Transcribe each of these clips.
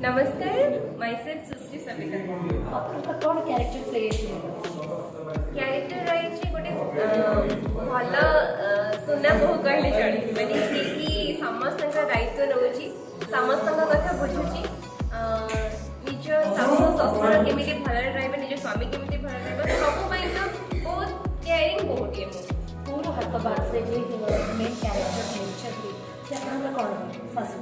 नमस्कार, myself सुश्री सविता। आपका कौन कैरेक्टर प्ले क्यारेक्टर रही गोटे भल सुना बोह कहले चले माने कि समस्त दायित्व नौची समस्त कथा बुझुची निज शाशु शशुर केमी भल रहा निज स्वामी केमी भल रहा सब तो बहुत केयरिंग बहुत ये पूरा हाथ बात से जो मेन कैरेक्टर नेचर से आपन कौन शाशु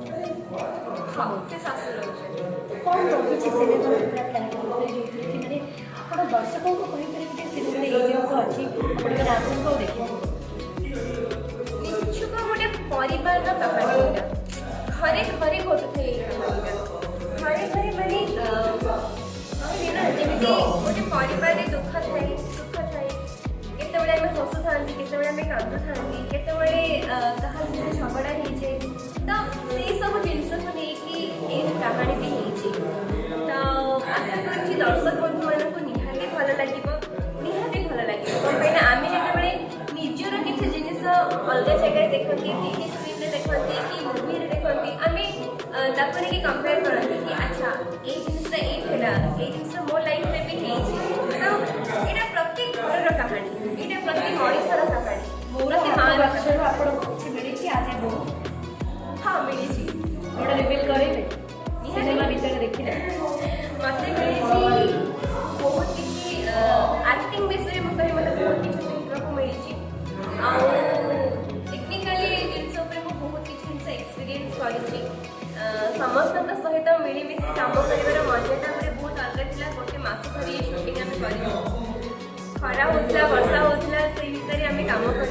हाँ से शाशु रही कौन रही से पूरा कैरेक्टर प्ले जो कि माने आपण दर्शकों को कहि करे कि सिनेमा रे ये जिंस अछि आपण के आसन को देखो निश्चुक गोटे परिवार का कहानी घरे घरे घटुथे घरे घरे माने जमी गोटे परिवार दुख थाए केत हसु था केत कांदु था केत कहा झगड़ा हो तो से सब जिन को लेकिन कहानी भी हो तो आशा कर दर्शक बंधु मान को निहाती भल लगे निहाती भल लगे कहीं आम जो निजर किसी जिन अलग जगह देखती टीवी स्क्रीन देखती कि मुवी देखती आम ताकि कंपेयर करती कि अच्छा ये जिनसा ये जिन मो लाइफ में भी तो यहाँ प्रत्येक घर कहानी यहाँ प्रत्येक मनीषर कहानी हाँ मिली गोटे रिवील करेंगे सिनेमा भीतर देखिले मत मिली बहुत किसी एक्टिंग विषय में कहीं मतलब बहुत किसी शिखा को मिली टेक्निकाली जिनस बहुत किसी जिन एक्सपीरियंस करी समस्त सहित मिलमिशि कम कर मजाटा गोटे बहुत अलग था गोटे मस धरी शूटिंग आम कर खरा होता वर्षा होता से भितर आम कम कर